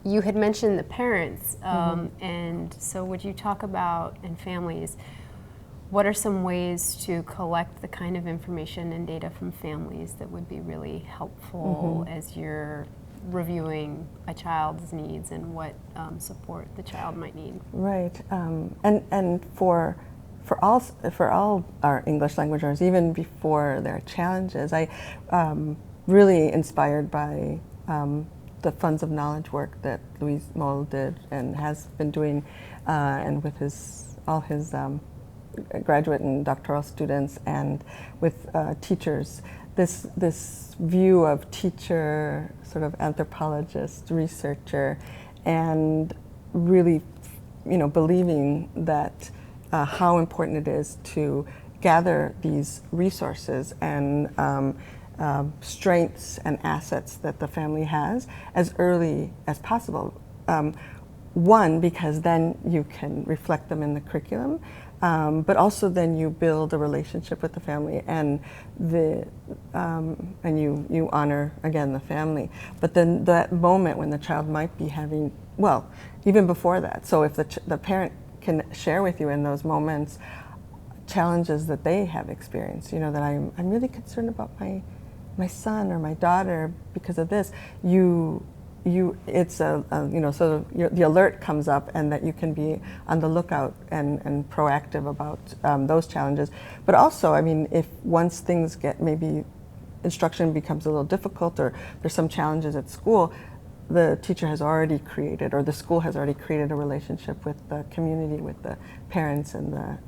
You had mentioned the parents, and so would you talk about, in families, what are some ways to collect the kind of information and data from families that would be really helpful as you're reviewing a child's needs and what support the child might need? Right, and for all our English language learners, even before their challenges, I really inspired by the Funds of Knowledge work that Louis Moll did and has been doing, and with all his graduate and doctoral students and with teachers. This view of teacher, sort of anthropologist, researcher, and really, believing that how important it is to gather these resources and strengths and assets that the family has as early as possible. One, because then you can reflect them in the curriculum, but also then you build a relationship with the family and you honor again the family. But then that moment when the child might be having, well, even before that. So if the parent can share with you in those moments challenges that they have experienced, that I'm really concerned about my son or my daughter because of this. It's so the alert comes up, and that you can be on the lookout and proactive about those challenges. But also, if once things get, maybe instruction becomes a little difficult or there's some challenges at school, the teacher has already created, or the school has already created, a relationship with the community, with the parents and the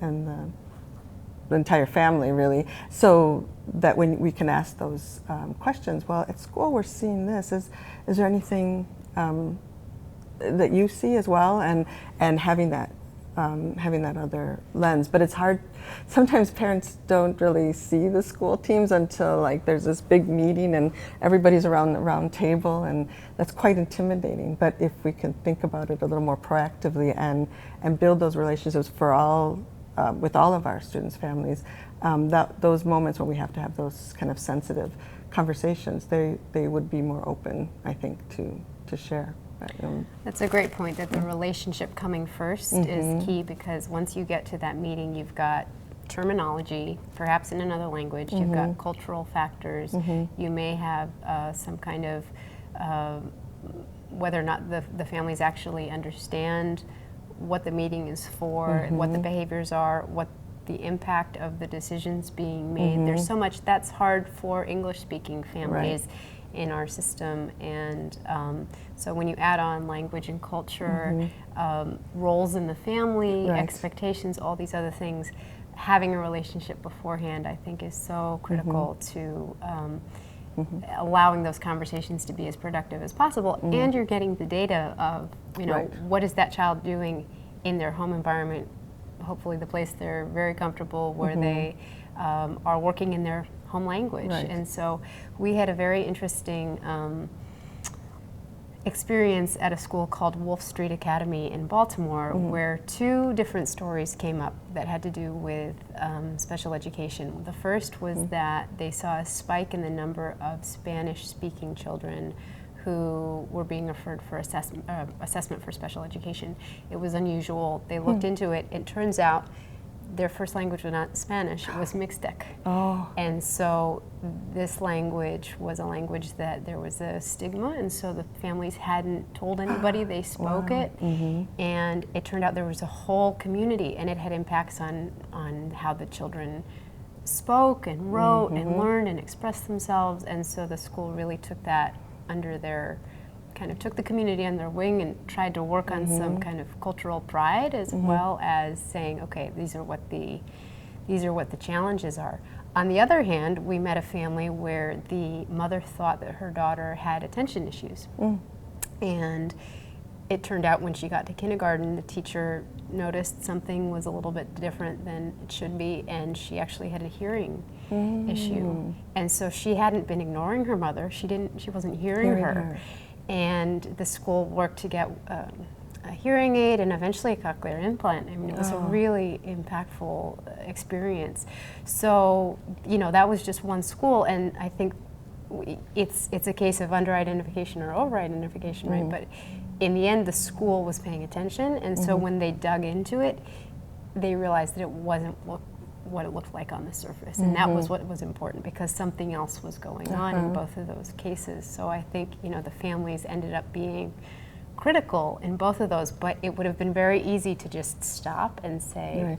entire family, really, so that when we can ask those questions, well, at school we're seeing this. Is there anything that you see as well? And having that other lens. But it's hard. Sometimes parents don't really see the school teams until there's this big meeting and everybody's around the round table, and that's quite intimidating. But if we can think about it a little more proactively and build those relationships for all. With all of our students' families, those moments when we have to have those kind of sensitive conversations, they would be more open, I think, to share. That's a great point, that the relationship coming first is key, because once you get to that meeting, you've got terminology, perhaps in another language, you've got cultural factors, you may have some kind of, whether or not the families actually understand what the meeting is for, what the behaviors are, what the impact of the decisions being made. There's so much that's hard for English-speaking families in our system, and so when you add on language and culture, roles in the family, expectations, all these other things, having a relationship beforehand, I think, is so critical to allowing those conversations to be as productive as possible, and you're getting the data of, what is that child doing in their home environment, hopefully the place they're very comfortable, where they are working in their home language. And so we had a very interesting experience at a school called Wolf Street Academy in Baltimore, where two different stories came up that had to do with special education. The first was that they saw a spike in the number of Spanish-speaking children who were being referred for assessment for special education. It was unusual. They looked into it. It turns out their first language was not Spanish, it was Mixtec. And so this language was a language that there was a stigma, and so the families hadn't told anybody they spoke it. And it turned out there was a whole community, and it had impacts on how the children spoke and wrote and learned and expressed themselves. And so the school really took that under their, kind of took the community on their wing and tried to work on some kind of cultural pride, as well as saying, okay, these are what the challenges are. On the other hand, we met a family where the mother thought that her daughter had attention issues. And it turned out when she got to kindergarten, the teacher noticed something was a little bit different than it should be, and she actually had a hearing issue. And so she hadn't been ignoring her mother, she wasn't hearing her. And the school worked to get a hearing aid and eventually a cochlear implant. I mean, it was a really impactful experience. So, that was just one school, and I think it's a case of under-identification or over-identification, right? But in the end, the school was paying attention, and so when they dug into it, they realized that it wasn't what it looked like on the surface, and that was what was important, because something else was going on in both of those cases. So I think, you know, the families ended up being critical in both of those, but it would have been very easy to just stop and say,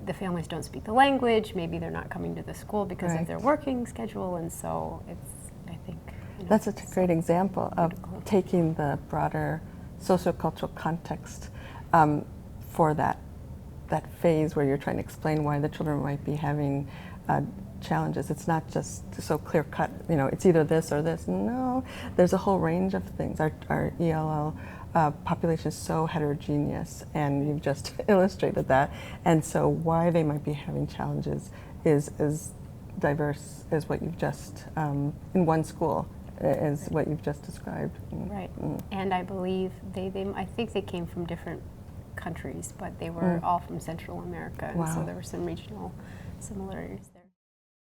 the families don't speak the language, maybe they're not coming to the school because of their working schedule, and so it's, I think, you know, that's a great example of taking the broader sociocultural context for that phase where you're trying to explain why the children might be having challenges. It's not just so clear cut, you know, it's either this or this. No, there's a whole range of things. Our ELL population is so heterogeneous, and you've just illustrated that. And so why they might be having challenges is as diverse as what you've just, in one school, is what you've just described. Right. And I believe I think they came from different countries, but they were all from Central America, and so there were some regional similarities.